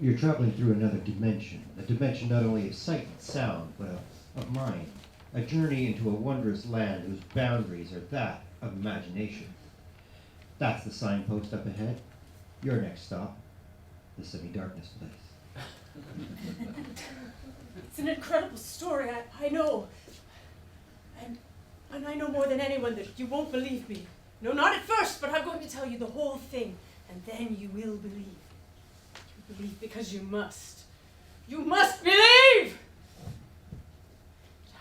You're traveling through another dimension, a dimension not only of sight and sound, but of mind, a journey into a wondrous land whose boundaries are that of imagination. That's the signpost up ahead. Your next stop, the semi-darkness place. It's an incredible story, I know. And I know more than anyone that you won't believe me. No, not at first, but I'm going to tell you the whole thing, and then you will believe. You believe because you must. You must believe! It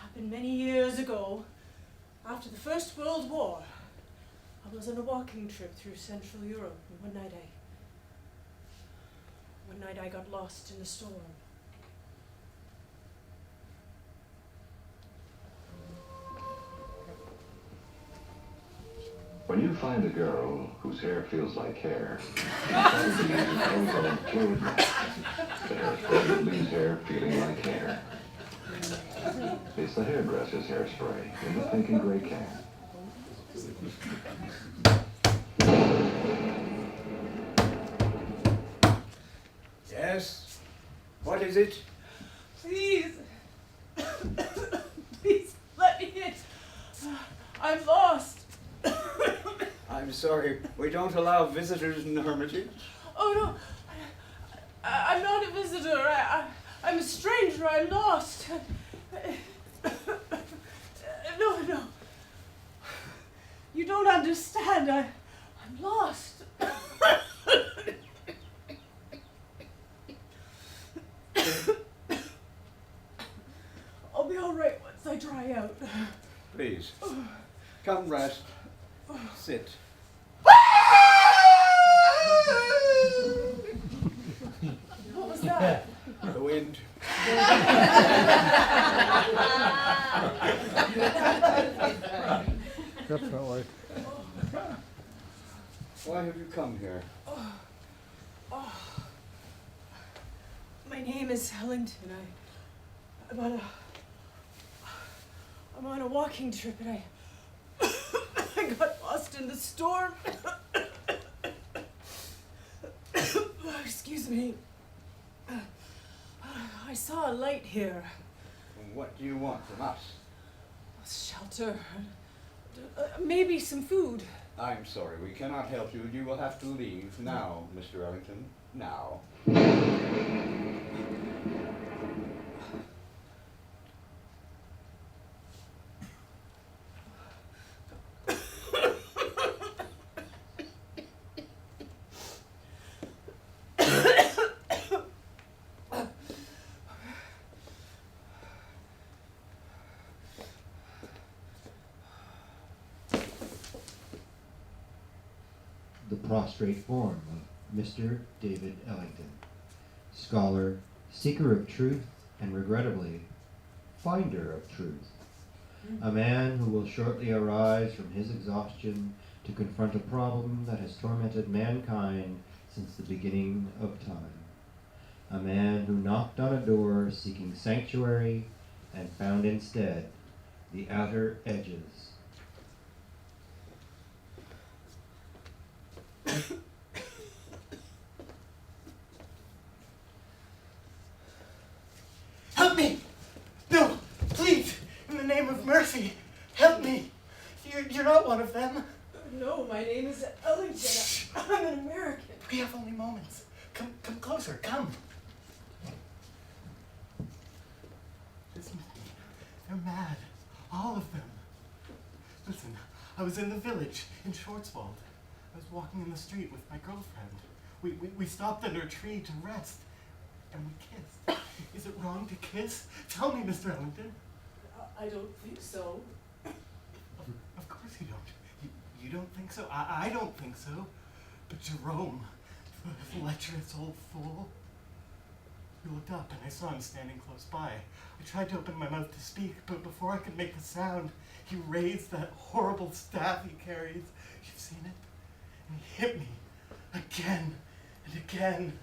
happened many years ago, after the First World War. I was on a walking trip through Central Europe, and one night I got lost in a storm. When you find a girl whose hair feels like hair, you use a thing called fluid match. The hairspray that leaves hair feeling like hair. It's the hairdresser's hairspray in the pink and gray can. Yes? What is it? Please. Please, let me in. I'm lost. I'm sorry, we don't allow visitors in the hermitage. Oh, no. I'm not a visitor. I'm a stranger. I'm lost. No. You don't understand. I'm lost. I'll be all right once I dry out. Please, come rest. Sit. What was that? The wind. Definitely. Why have you come here? My name is Ellington. I'm on a walking trip and I got lost in the storm. Excuse me. I saw a light here. What do you want from us? Shelter. Maybe some food. I'm sorry, we cannot help you. You will have to leave now, Mr. Ellington. Now. The prostrate form of Mr. David Ellington, scholar, seeker of truth, and regrettably, finder of truth. A man who will shortly arise from his exhaustion to confront a problem that has tormented mankind since the beginning of time. A man who knocked on a door seeking sanctuary and found instead the outer edges. Help me! No, please, in the name of mercy, help me! You're not one of them. No, my name is Ellington. I'm an American. We have only moments. Come closer, come. Listen to me. They're mad. All of them. Listen, I was in the village in Schwarzwald. I was walking in the street with my girlfriend. We stopped under a tree to rest, and we kissed. Is it wrong to kiss? Tell me, Mr. Ellington. I don't think so. Of course you don't. You don't think so? I don't think so. But Jerome, the lecherous old fool. We looked up and I saw him standing close by. I tried to open my mouth to speak, but before I could make a sound, he raised that horrible staff he carries. You've seen it? And he hit me again and again.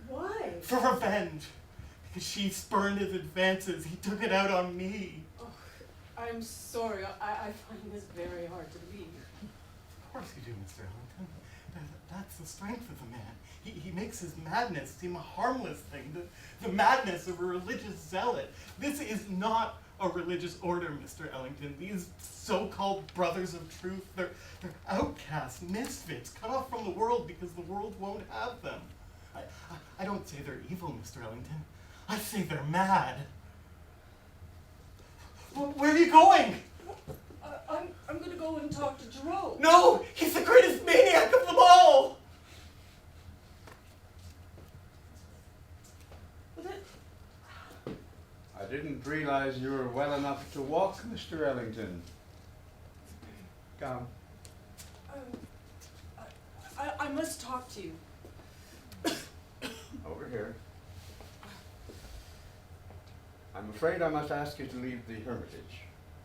Why? For revenge. Because she spurned his advances. He took it out on me. Oh, I'm sorry. I find this very hard to believe. Of course you do, Mr. Ellington. That's the strength of the man. He makes his madness seem a harmless thing, the madness of a religious zealot. This is not a religious order, Mr. Ellington. These so-called brothers of truth, they're outcasts, misfits, cut off from the world because the world won't have them. I don't say they're evil, Mr. Ellington. I say they're mad. Where are you going? I'm gonna go and talk to Jerome. No! He's the greatest maniac of them all! Well, then, I didn't realize you were well enough to walk, Mr. Ellington. Come. I must talk to you. Over here. I'm afraid I must ask you to leave the Hermitage.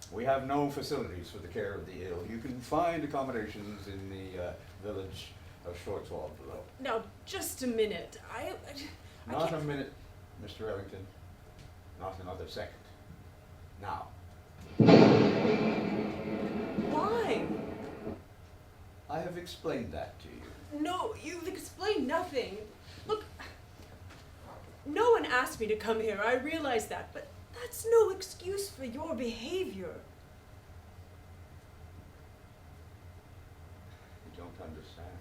We have no facilities for the care of the ill. You can find accommodations in the village of Shortswald below. Now, just a minute. I Not can't. a minute, Mr. Ellington. Not another second. Now. Why? I have explained that to you. No, you've explained nothing. Look, no one asked me to come here. I realize that, but that's no excuse for your behavior. You don't understand.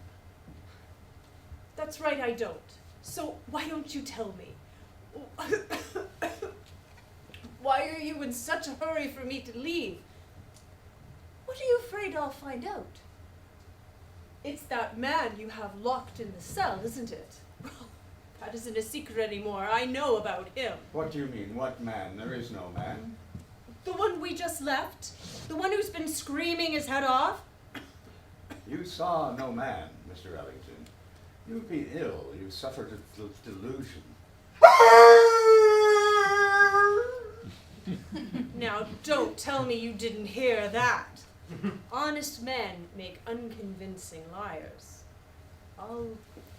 That's right, I don't. So why don't you tell me? Why are you in such a hurry for me to leave? What are you afraid I'll find out? It's that man you have locked in the cell, isn't it? Well, that isn't a secret anymore. I know about him. What do you mean? What man? There is no man. The one we just left? The one who's been screaming his head off? You saw no man, Mr. Ellington. You've been ill. You suffered a delusion. Now, don't tell me you didn't hear that. Honest men make unconvincing liars. I'll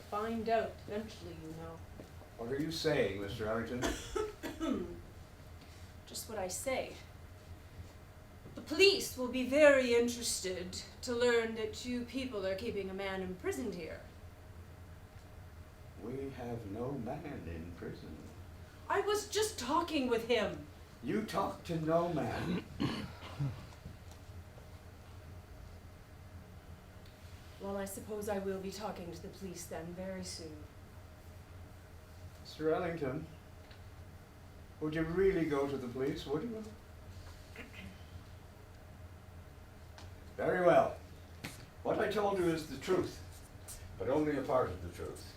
find out eventually, you know. What are you saying, Mr. Ellington? Just what I say. The police will be very interested to learn that you people are keeping a man imprisoned here. We have no man in prison. I was just talking with him. You talk to no man. Well, I suppose I will be talking to the police then very soon. Mr. Ellington, would you really go to the police, would you? Very well. What I told you is the truth, but only a part of the truth.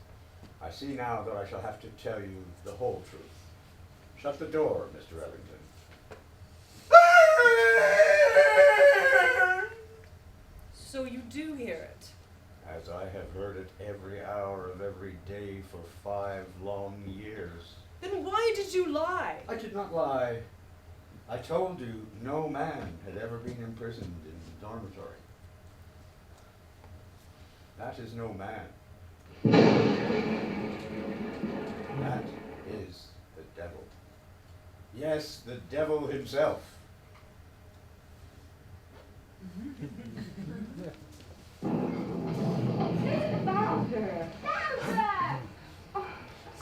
I see now that I shall have to tell you the whole truth. Shut the door, Mr. Ellington. So you do hear it? As I have heard it every hour of every day for 5 long years. Then why did you lie? I did not lie. I told you no man had ever been imprisoned in the dormitory. That is no man. That is the devil. Yes, the devil himself. Bowser! Bowser! Oh,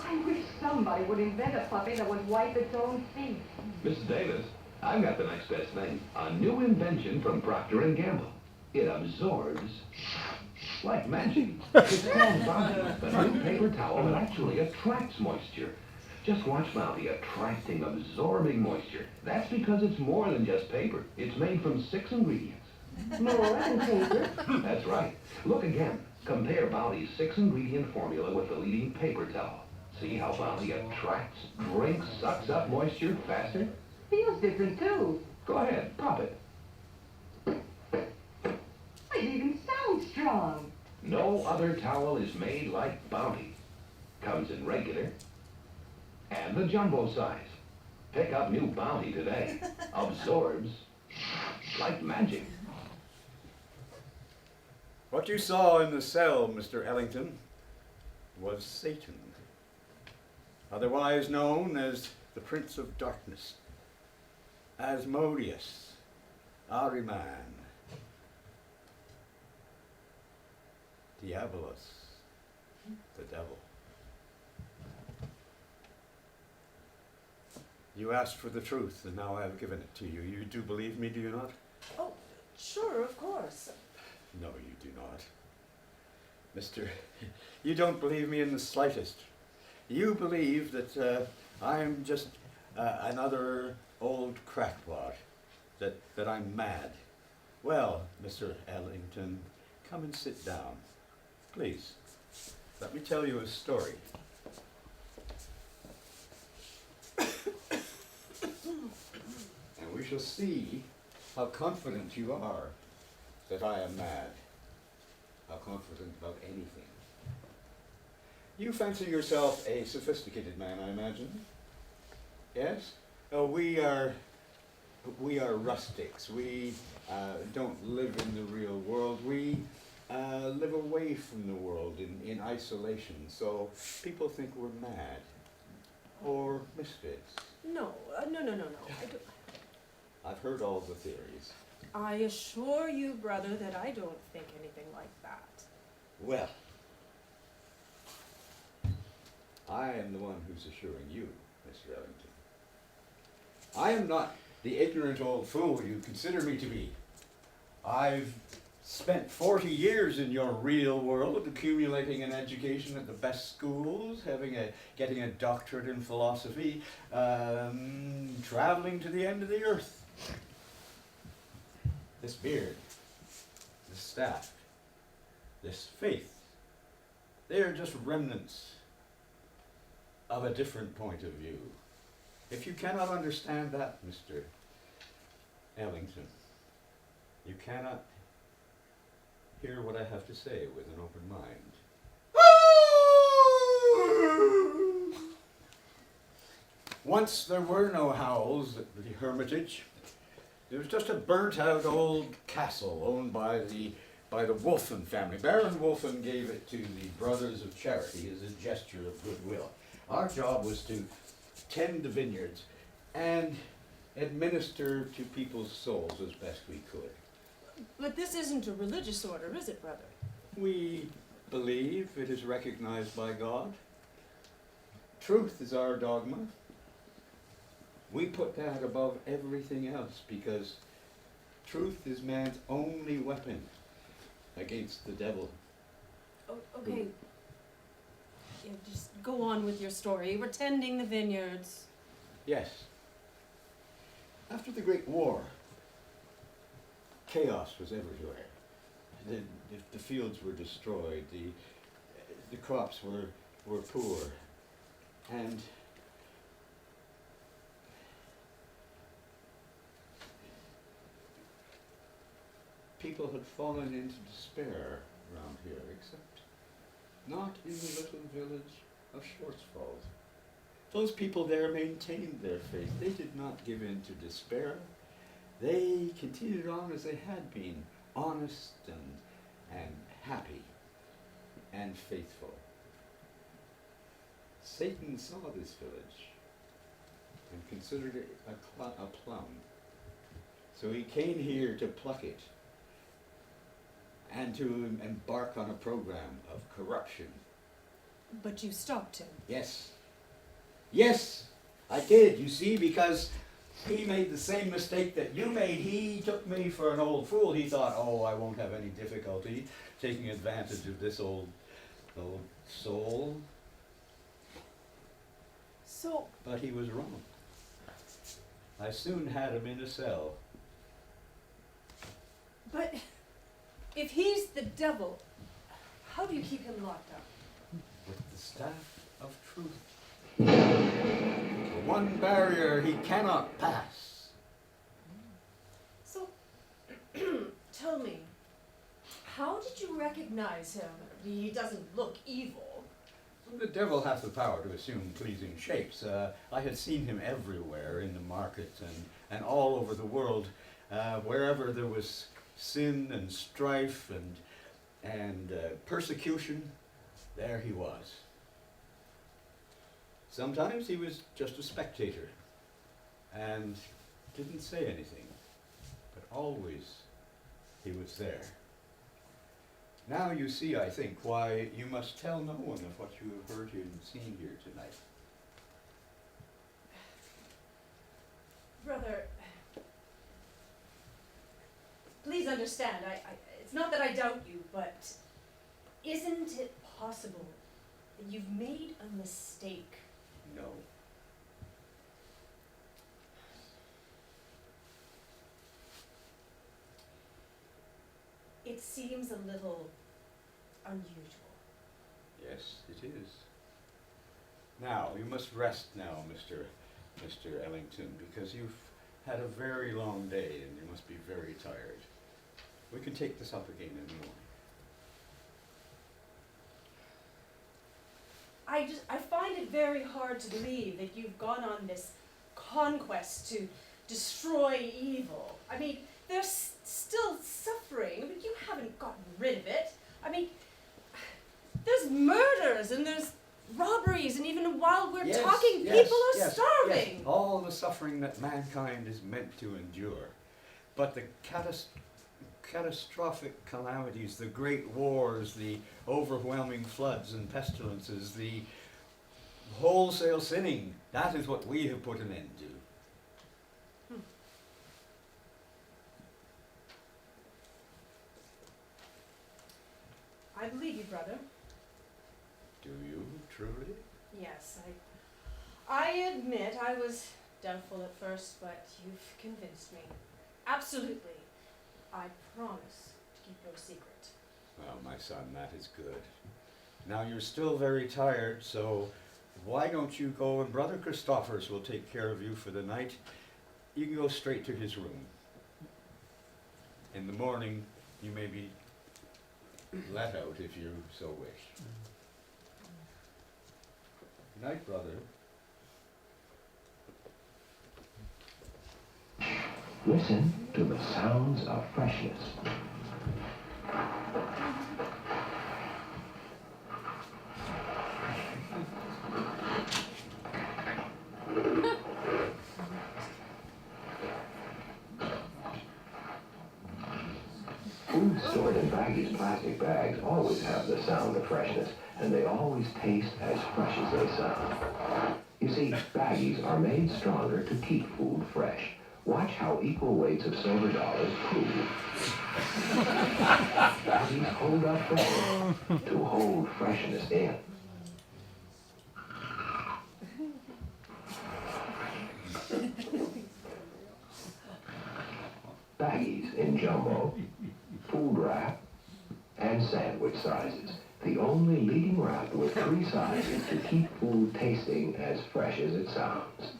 I wish somebody would invent a puppy that would wipe its own feet. Mrs. Davis, I've got the next best thing. A new invention from Procter & Gamble. It absorbs like magic. It's called Bounty, the new paper towel that actually attracts moisture. Just watch Bounty attracting, absorbing moisture. That's because it's more than just paper. It's made from 6 ingredients. More than paper. That's right. Look again. Compare Bounty's 6-ingredient formula with the leading paper towel. See how Bounty attracts, drinks, sucks up moisture faster? Feels different too. Go ahead, pop it. It even sounds strong. No other towel is made like Bounty. Comes in regular and the jumbo size. Pick up new Bounty today. Absorbs like magic. What you saw in the cell, Mr. Ellington, was Satan, otherwise known as the Prince of Darkness, Asmodeus, Ahriman. Diabolus, the devil. You asked for the truth, and now I have given it to you. You do believe me, do you not? Oh, sure, of course. No, you do not. Mister, you don't believe me in the slightest. You believe that I'm just another old crackpot, that I'm mad. Well, Mr. Ellington, come and sit down. Please, let me tell you a story. And we shall see how confident you are that I am mad. How confident about anything. You fancy yourself a sophisticated man, I imagine? Yes? Oh, we are rustics. We don't live in the real world. We live away from the world in isolation. So people think we're mad or misfits. No. I don't. I've heard all the theories. I assure you, brother, that I don't think anything like that. Well, I am the one who's assuring you, Mr. Ellington. I am not the ignorant old fool you consider me to be. I've spent 40 years in your real world, accumulating an education at the best schools, getting a doctorate in philosophy, traveling to the end of the earth. This beard, this staff, this faith, they are just remnants of a different point of view. If you cannot understand that, Mr. Ellington, you cannot hear what I have to say with an open mind. Once there were no Howells at the Hermitage. It was just a burnt-out old castle owned by the Wolfen family. Baron Wolfen gave it to the Brothers of Charity as a gesture of goodwill. Our job was to tend the vineyards and administer to people's souls as best we could. But this isn't a religious order, is it, brother? We believe it is recognized by God. Truth is our dogma. We put that above everything else because truth is man's only weapon against the devil. Oh, okay. Yeah, just go on with your story. We're tending the vineyards. Yes. After the Great War, chaos was everywhere. The fields were destroyed. The crops were poor, and people had fallen into despair around here, except not in the little village of Schwarzwald. Those people there maintained their faith. They did not give in to despair. They continued on as they had been, honest and happy and faithful. Satan saw this village and considered it a plum. So he came here to pluck it and to embark on a program of corruption. But you stopped him. Yes. Yes, I did, you see, because he made the same mistake that you made. He took me for an old fool. He thought, oh, I won't have any difficulty taking advantage of this old soul. So, But he was wrong. I soon had him in a cell. but if he's the devil, how do you keep him locked up? With the staff of truth. The one barrier he cannot pass. So, tell me, how did you recognize him? He doesn't look evil. The devil hath the power to assume pleasing shapes. I had seen him everywhere in the markets and all over the world. Wherever there was sin and strife and persecution, there he was. Sometimes he was just a spectator and didn't say anything, but always he was there. Now you see, I think, why you must tell no one of what you have heard and seen here tonight. Brother, please understand, it's not that I doubt you, but isn't it possible that you've made a mistake? No. It seems a little unusual. Yes, it is. Now, you must rest now, Mr. Ellington, because you've had a very long day and you must be very tired. We can take this up again in the morning. I find it very hard to believe that you've gone on this conquest to destroy evil. I mean, there's still suffering, but you haven't gotten rid of it. I mean, there's murders and there's robberies, and even while we're talking, people are starving. Yes. All the suffering that mankind is meant to endure. But the catastrophic calamities, the great wars, the overwhelming floods and pestilences, the wholesale sinning, that is what we have put an end to. I believe you, brother. Do you, truly? Yes, I admit I was doubtful at first, but you've convinced me. Absolutely. I promise to keep no secret. Well, my son, that is good. Now you're still very tired, so why don't you go and Brother Christophorus will take care of you for the night. You can go straight to his room. In the morning, you may be let out if you so wish. Good night, brother. Listen to the sounds of freshness. Food stored in Baggy's plastic bags always have the sound of freshness, and they always taste as fresh as they sound. You see, Baggies are made stronger to keep food fresh. Watch how equal weights of silver dollars prove. Baggies hold up better to hold freshness in. Baggies in jumbo, food wrap, and sandwich sizes. The only leading wrap with 3 sizes to keep food tasting as fresh as it sounds.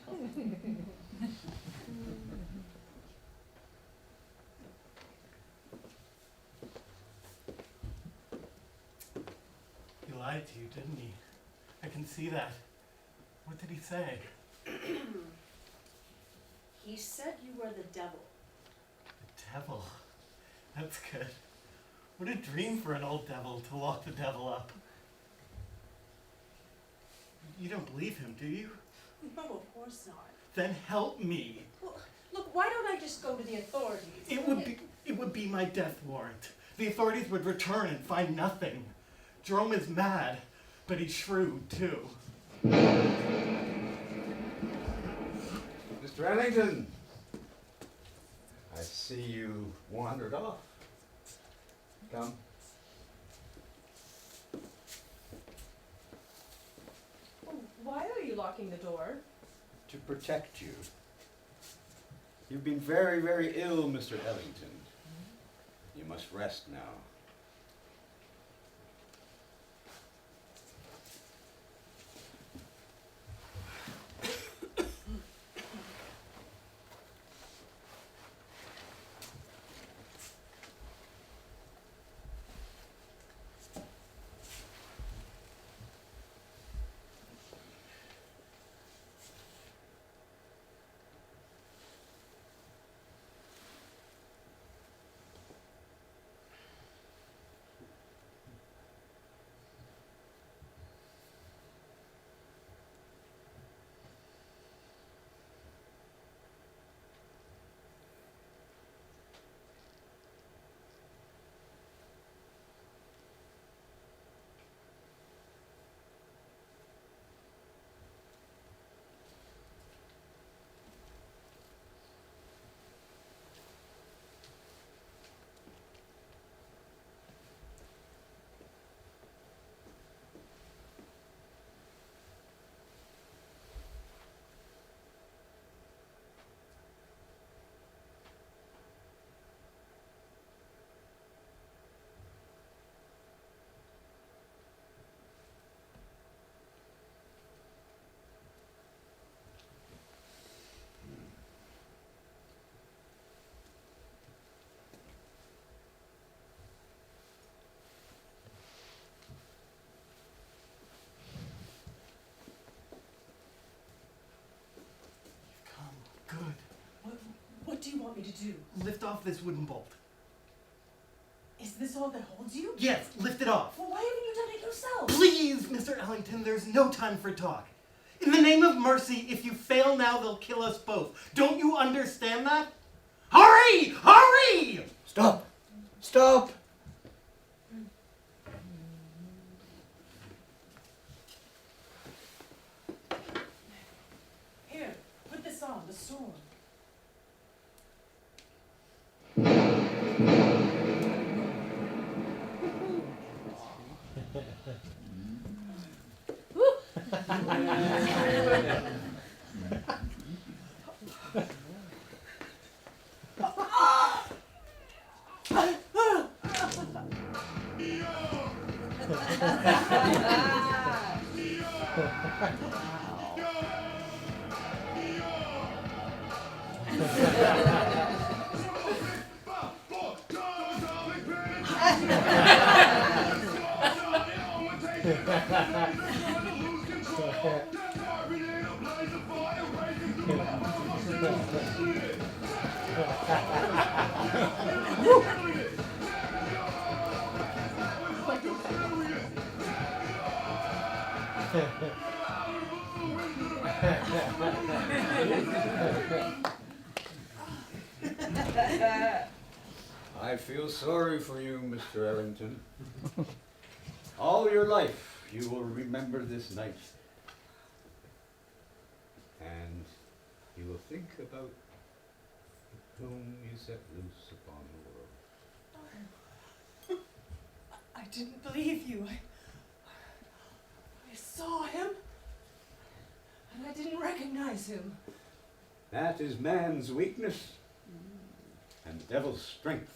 He lied to you, didn't he? I can see that. What did he say? He said you were the devil. The devil. That's good. What a dream for an old devil to lock the devil up. You don't believe him, do you? No, of course not. Then help me. Well, look, why don't I just go to the authorities? It would be my death warrant. The authorities would return and find nothing. Jerome is mad, but he's shrewd too. Mr. Ellington, I see you wandered off. Come. Well, why are you locking the door? To protect you. You've been very, very ill, Mr. Ellington. You must rest now. want me to do? Lift off this wooden bolt. Is this all that holds you? Yes, lift it off. Well, why haven't you done it yourself? Please, Mr. Ellington, there's no time for talk. In the name of mercy, if you fail now, they'll kill us both. Don't you understand that? Hurry! Hurry! Stop! Stop! Here, put this on, the sword. I feel sorry for you, Mr. Ellington. All your life you will remember this night. And you will think about whom you set loose upon the world. I didn't believe you. I saw him, and I didn't recognize him. That is man's weakness and the devil's strength.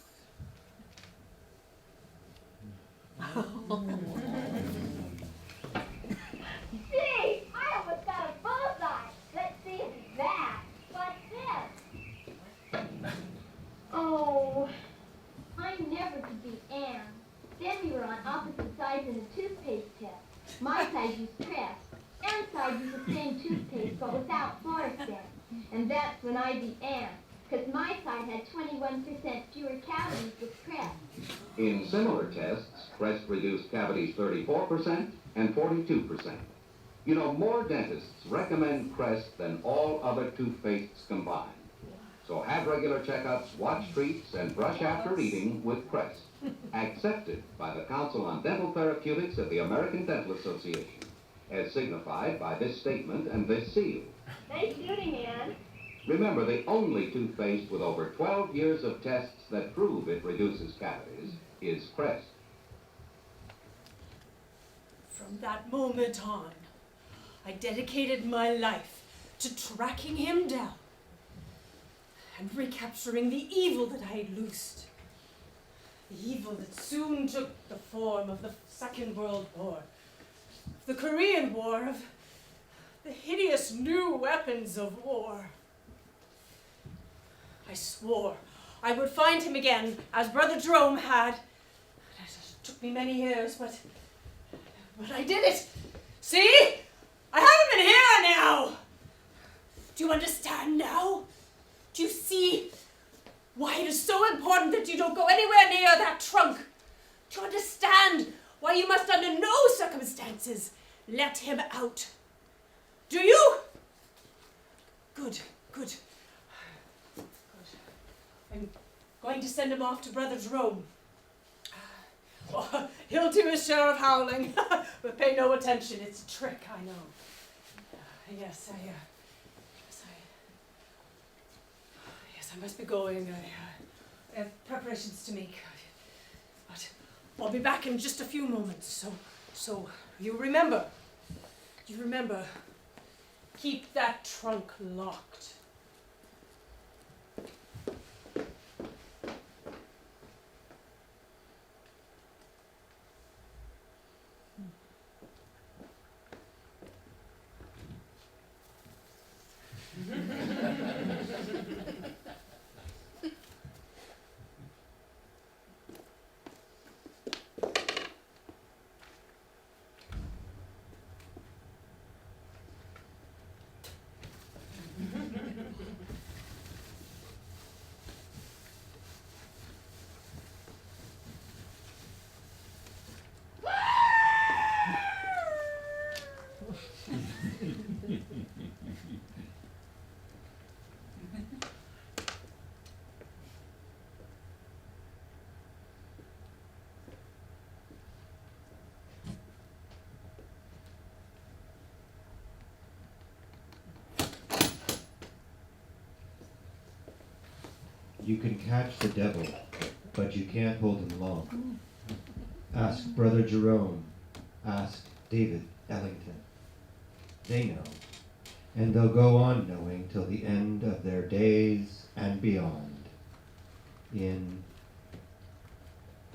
See, I almost got a bullseye. Let's see if it's that. What's this? Oh, I never could be Anne. Then we were on opposite sides in a toothpaste test. My side used Crest. Anne's side used the same toothpaste but without fluorescent. And that's when I beat Anne, because my side had 21% fewer cavities with Crest. In similar tests, Crest reduced cavities 34% and 42%. You know, more dentists recommend Crest than all other toothpastes combined. So have regular checkups, watch treats, and brush after eating with Crest. Accepted by the Council on Dental Therapeutics of the American Dental Association, as signified by this statement and this seal. Nice shooting, Anne. Remember, the only toothpaste with over 12 years of tests that prove it reduces cavities is Crest. From that moment on, I dedicated my life to tracking him down and recapturing the evil that I had loosed. The evil that soon took the form of the Second World War, the Korean War, of the hideous new weapons of war. I swore I would find him again, as Brother Jerome had. It took me many years, but I did it. See? I have him in here now. Do you understand now? Do you see why it is so important that you don't go anywhere near that trunk? Do you understand why you must under no circumstances let him out? Do you? Good, good. I'm going to send him off to Brother Jerome. Oh, he'll do his share of howling, but pay no attention. It's a trick, I know. Yes, I must be going. I have preparations to make. But I'll be back in just a few moments. So you remember, keep that trunk locked. You can catch the devil, but you can't hold him long. Ask Brother Jerome. Ask David Ellington. They know, and they'll go on knowing till the end of their days and beyond. In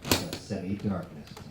the semi-darkness place.